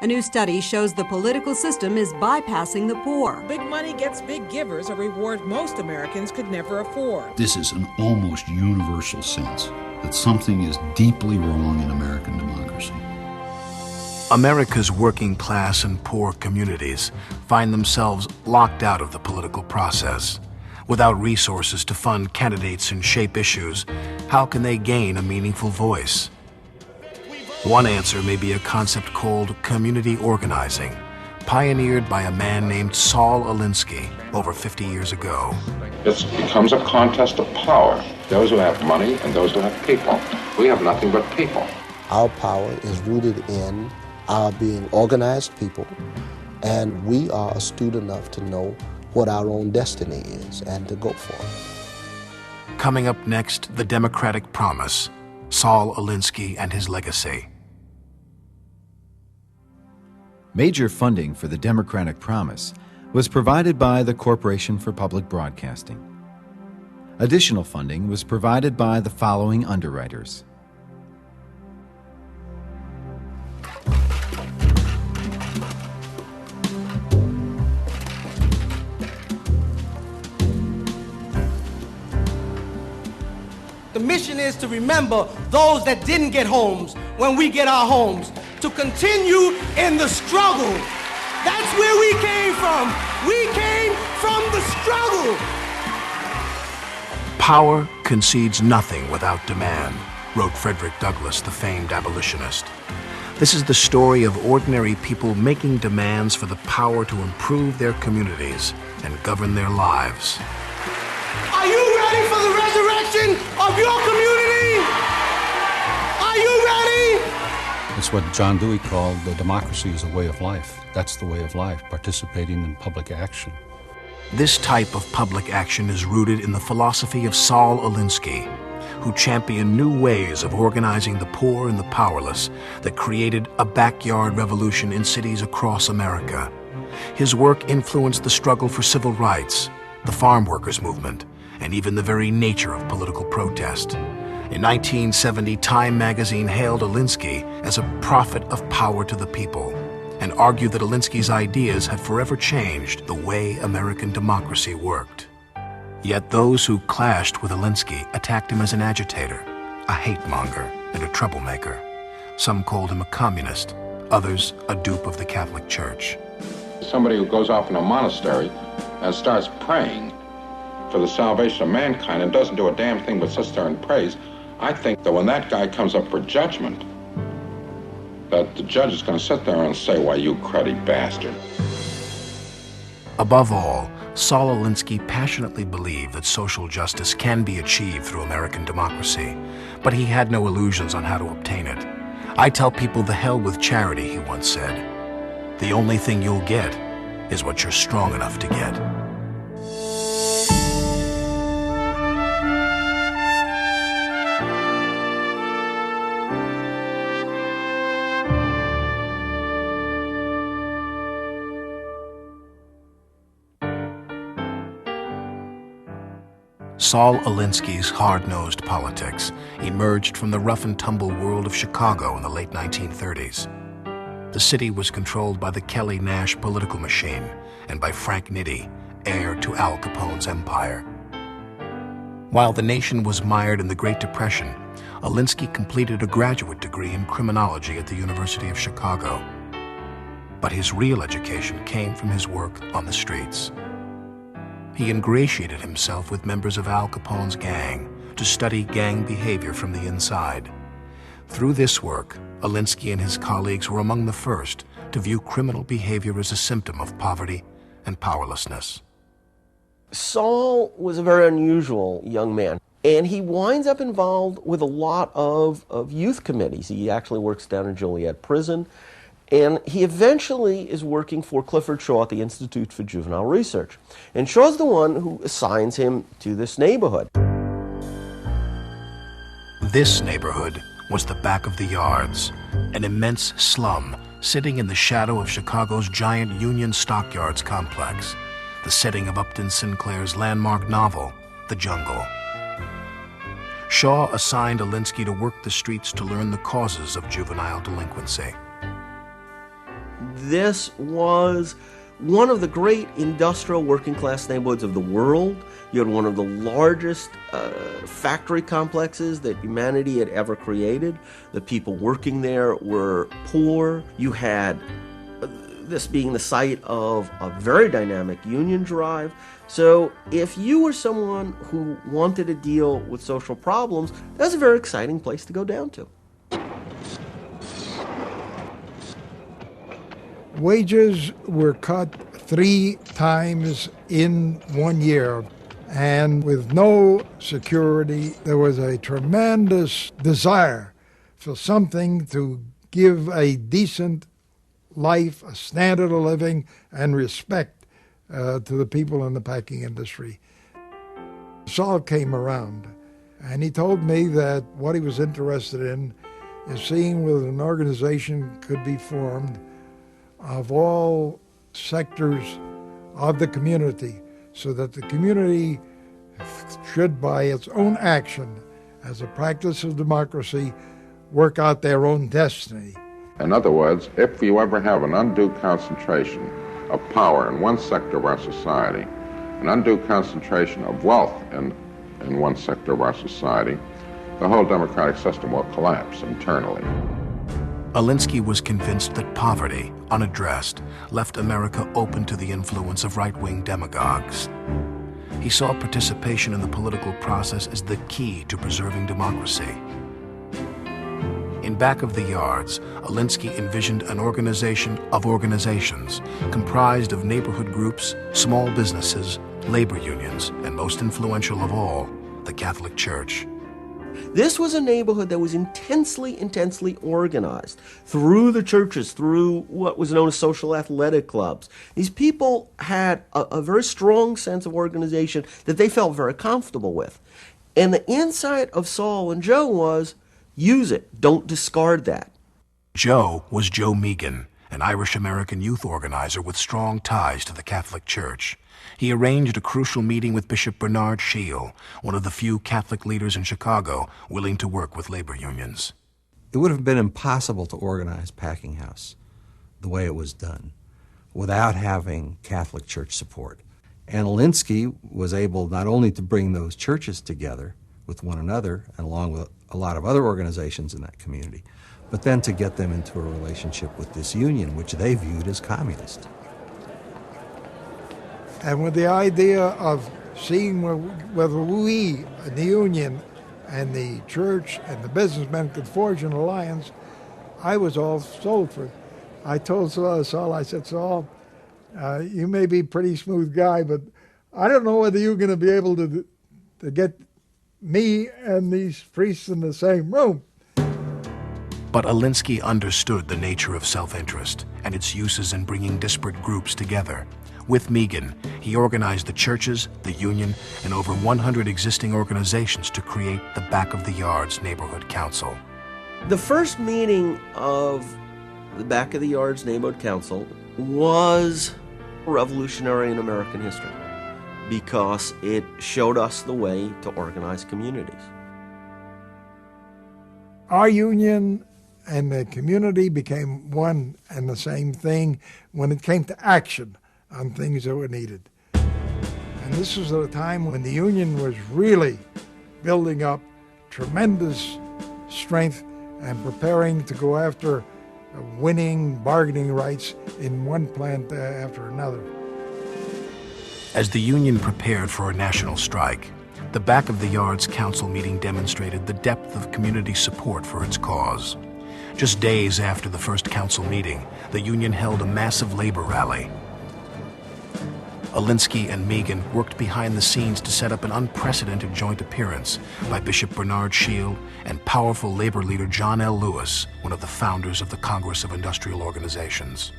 A new study shows the political system is bypassing the poor. Big money gets big givers, a reward most Americans could never afford. This is an almost universal sense that something is deeply wrong in American democracy. America's working class and poor communities find themselves locked out of the political process. Without resources to fund candidates and shape issues, how can they gain a meaningful voice? One answer may be a concept called community organizing, pioneered by a man named Saul Alinsky over 50 years ago. It becomes a contest of power. Those who have money and those who have people. We have nothing but people. Our power is rooted in our being organized people, and we are astute enough to know what our own destiny is and to go for it. Coming up next, the Democratic Promise, Saul Alinsky and his legacy. Major funding for the Democratic Promise was provided by the Corporation for Public Broadcasting. Additional funding was provided by the following underwriters: The mission is to remember those that didn't get homes when we get our homes, to continue in the struggle. That's where we came from. We came from the struggle. Power concedes nothing without demand, wrote Frederick Douglass, the famed abolitionist. This is the story of ordinary people making demands for the power to improve their communities and govern their lives. Are you ready for the resurrection of your community? Are you ready? It's what John Dewey called the democracy is a way of life. That's the way of life, participating in public action. This type of public action is rooted in the philosophy of Saul Alinsky, who championed new ways of organizing the poor and the powerless that created a backyard revolution in cities across America. His work influenced the struggle for civil rights, the farm workers movement, and even the very nature of political protest. In 1970, Time magazine hailed Alinsky as a prophet of power to the people and argued that Alinsky's ideas had forever changed the way American democracy worked. Yet those who clashed with Alinsky attacked him as an agitator, a hate-monger, and a troublemaker. Some called him a communist, others a dupe of the Catholic Church. Somebody who goes off in a monastery and starts praying for the salvation of mankind and doesn't do a damn thing but sits there and prays, I think that when that guy comes up for judgment, that the judge is going to sit there and say, "Why, you cruddy bastard." Above all, Saul Alinsky passionately believed that social justice can be achieved through American democracy, but he had no illusions on how to obtain it. "I tell people the hell with charity," he once said. "The only thing you'll get is what you're strong enough to get." Saul Alinsky's hard-nosed politics emerged from the rough-and-tumble world of Chicago in the late 1930s. The city was controlled by the Kelly Nash political machine and by Frank Nitti, heir to Al Capone's empire. While the nation was mired in the Great Depression, Alinsky completed a graduate degree in criminology at the University of Chicago. But his real education came from his work on the streets. He ingratiated himself with members of Al Capone's gang to study gang behavior from the inside. Through this work, Alinsky and his colleagues were among the first to view criminal behavior as a symptom of poverty and powerlessness. Saul was a very unusual young man, and he winds up involved with a lot of youth committees. He actually works down in Joliet Prison, and he eventually is working for Clifford Shaw at the Institute for Juvenile Research. And Shaw's the one who assigns him to this neighborhood. This neighborhood was the back of the yards, an immense slum sitting in the shadow of Chicago's giant Union Stockyards complex, the setting of Upton Sinclair's landmark novel, The Jungle. Shaw assigned Alinsky to work the streets to learn the causes of juvenile delinquency. This was one of the great industrial working class neighborhoods of the world. You had one of the largest factory complexes that humanity had ever created. The people working there were poor. You had this being the site of a very dynamic union drive. So if you were someone who wanted to deal with social problems, that's a very exciting place to go down to. Wages were cut 3 times in 1 year, and with no security, there was a tremendous desire for something to give a decent life, a standard of living, and respect to the people in the packing industry. Saul came around, and he told me that what he was interested in is seeing whether an organization could be formed of all sectors of the community, so that the community should, by its own action, as a practice of democracy, work out their own destiny. In other words, if you ever have an undue concentration of power in one sector of our society, an undue concentration of wealth in one sector of our society, the whole democratic system will collapse internally. Alinsky was convinced that poverty, unaddressed, left America open to the influence of right-wing demagogues. He saw participation in the political process as the key to preserving democracy. In Back of the Yards, Alinsky envisioned an organization of organizations comprised of neighborhood groups, small businesses, labor unions, and most influential of all, the Catholic Church. This was a neighborhood that was intensely organized through the churches, through what was known as social athletic clubs. These people had a very strong sense of organization that they felt very comfortable with. And the insight of Saul and Joe was, use it, don't discard that. Joe was Joe Meegan, an Irish-American youth organizer with strong ties to the Catholic Church. He arranged a crucial meeting with Bishop Bernard Shield, one of the few Catholic leaders in Chicago willing to work with labor unions. It would have been impossible to organize Packing House the way it was done without having Catholic Church support. And Alinsky was able not only to bring those churches together with one another and along with a lot of other organizations in that community, but then to get them into a relationship with this union, which they viewed as communist. And with the idea of seeing whether we, the union, and the church and the businessmen could forge an alliance, I was all sold for it. I told Saul, I said, Saul, you may be a pretty smooth guy, but I don't know whether you're going to be able to get me and these priests in the same room. But Alinsky understood the nature of self-interest and its uses in bringing disparate groups together. With Meegan, he organized the churches, the union, and over 100 existing organizations to create the Back of the Yards Neighborhood Council. The first meeting of the Back of the Yards Neighborhood Council was revolutionary in American history because it showed us the way to organize communities. Our union and the community became one and the same thing when it came to action on things that were needed. And this was at a time when the union was really building up tremendous strength and preparing to go after winning bargaining rights in one plant after another. As the union prepared for a national strike, the Back of the Yards Council meeting demonstrated the depth of community support for its cause. Just days after the first council meeting, the union held a massive labor rally. Alinsky and Meegan worked behind the scenes to set up an unprecedented joint appearance by Bishop Bernard Shield and powerful labor leader John L. Lewis, one of the founders of the Congress of Industrial Organizations.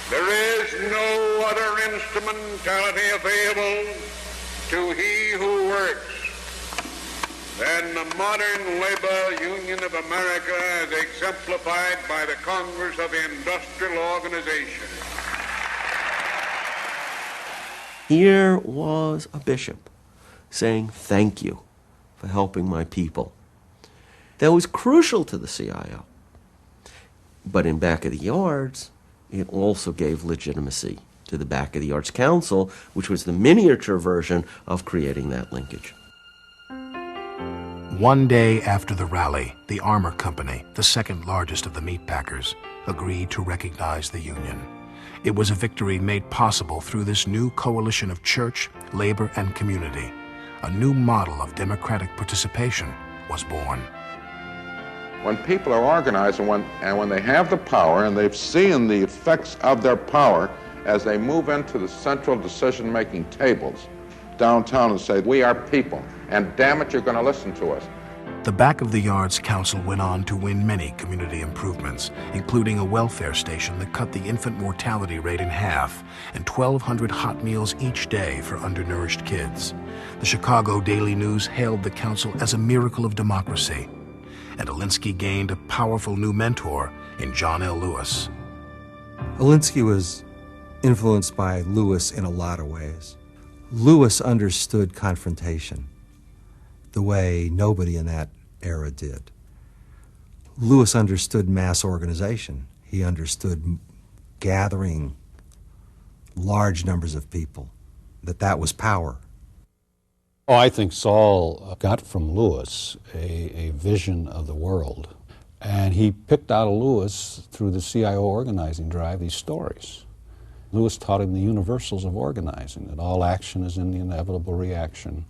There is no other instrumentality available to he who works than the modern labor union of America as exemplified by the Congress of Industrial Organization. Here was a bishop saying thank you for helping my people. That was crucial to the CIO But in Back of the Yards, it also gave legitimacy to the Back of the Yards Council, which was the miniature version of creating that linkage. One day after the rally, the Armor Company, the second largest of the meatpackers, agreed to recognize the Union. It was a victory made possible through this new coalition of church, labor, and community. A new model of democratic participation was born. When people are organized and when they have the power and they've seen the effects of their power as they move into the central decision-making tables downtown and say, we are people, and damn it, you're going to listen to us. The Back of the Yards Council went on to win many community improvements, including a welfare station that cut the infant mortality rate in half and 1,200 hot meals each day for undernourished kids. The Chicago Daily News hailed the council as a miracle of democracy, and Alinsky gained a powerful new mentor in John L. Lewis. Alinsky was influenced by Lewis in a lot of ways. Lewis understood confrontation the way nobody in that era did. Lewis understood mass organization. He understood gathering large numbers of people, that was power. Oh, I think Saul got from Lewis a vision of the world. And he picked out of Lewis, through the CIO organizing drive, these stories. Lewis taught him the universals of organizing, that all action is in the inevitable reaction,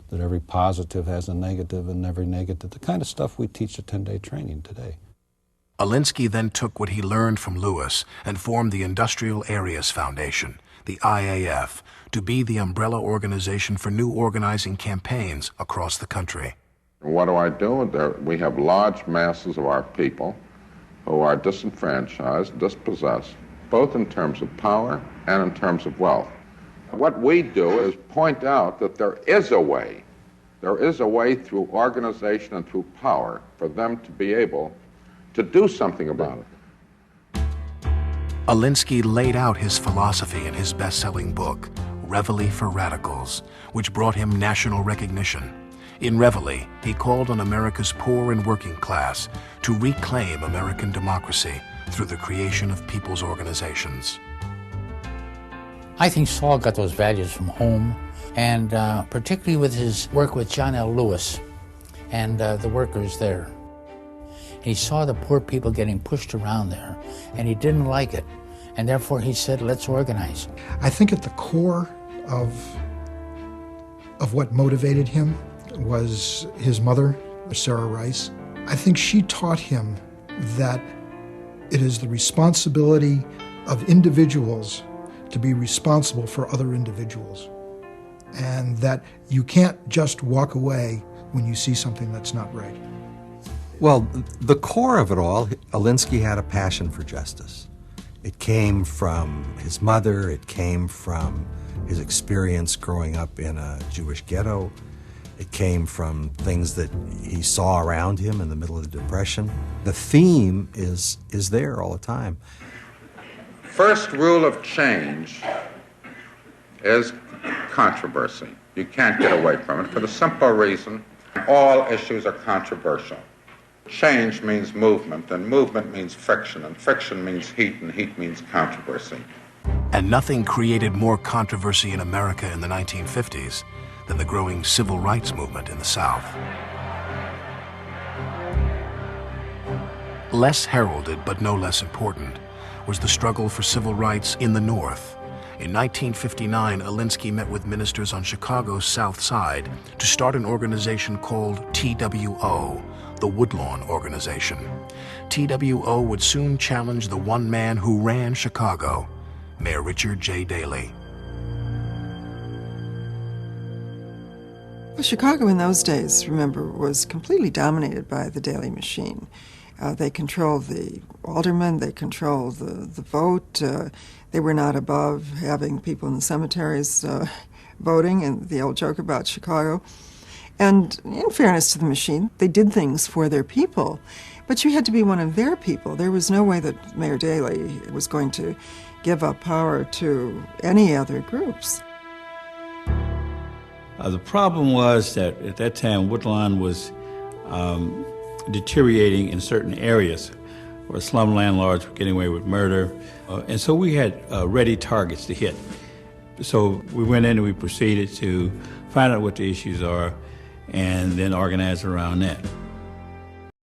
that every positive has a negative and every negative, the kind of stuff we teach at 10-day training today. Alinsky then took what he learned from Lewis and formed the Industrial Areas Foundation, the IAF, to be the umbrella organization for new organizing campaigns across the country. What do? We have large masses of our people who are disenfranchised, dispossessed, both in terms of power and in terms of wealth. What we do is point out that there is a way through organization and through power for them to be able to do something about it. Alinsky laid out his philosophy in his best-selling book, Reveille for Radicals, which brought him national recognition. In Reveille, he called on America's poor and working class to reclaim American democracy through the creation of people's organizations. I think Saul got those values from home, and particularly with his work with John L. Lewis and the workers there. He saw the poor people getting pushed around there, and he didn't like it, and therefore he said, let's organize. I think at the core of what motivated him was his mother, Sarah Rice. I think she taught him that it is the responsibility of individuals to be responsible for other individuals, and that you can't just walk away when you see something that's not right. Well, the core of it all, Alinsky had a passion for justice. It came from his mother, it came from his experience growing up in a Jewish ghetto, it came from things that he saw around him in the middle of the Depression. The theme is there all the time. First rule of change is controversy. You can't get away from it for the simple reason all issues are controversial. Change means movement, and movement means friction, and friction means heat, and heat means controversy. And nothing created more controversy in America in the 1950s than the growing civil rights movement in the South. Less heralded, but no less important, was the struggle for civil rights in the North. In 1959, Alinsky met with ministers on Chicago's South Side to start an organization called TWO, the Woodlawn Organization. TWO would soon challenge the one man who ran Chicago, Mayor Richard J. Daley. Well, Chicago in those days, remember, was completely dominated by the Daley machine. They controlled the aldermen, they controlled the vote. They were not above having people in the cemeteries voting, and the old joke about Chicago. And in fairness to the machine, they did things for their people, but you had to be one of their people. There was no way that Mayor Daley was going to give up power to any other groups. The problem was that at that time, Woodlawn was deteriorating in certain areas. where slum landlords were getting away with murder. And so we had ready targets to hit. So we went in and we proceeded to find out what the issues are and then organize around that.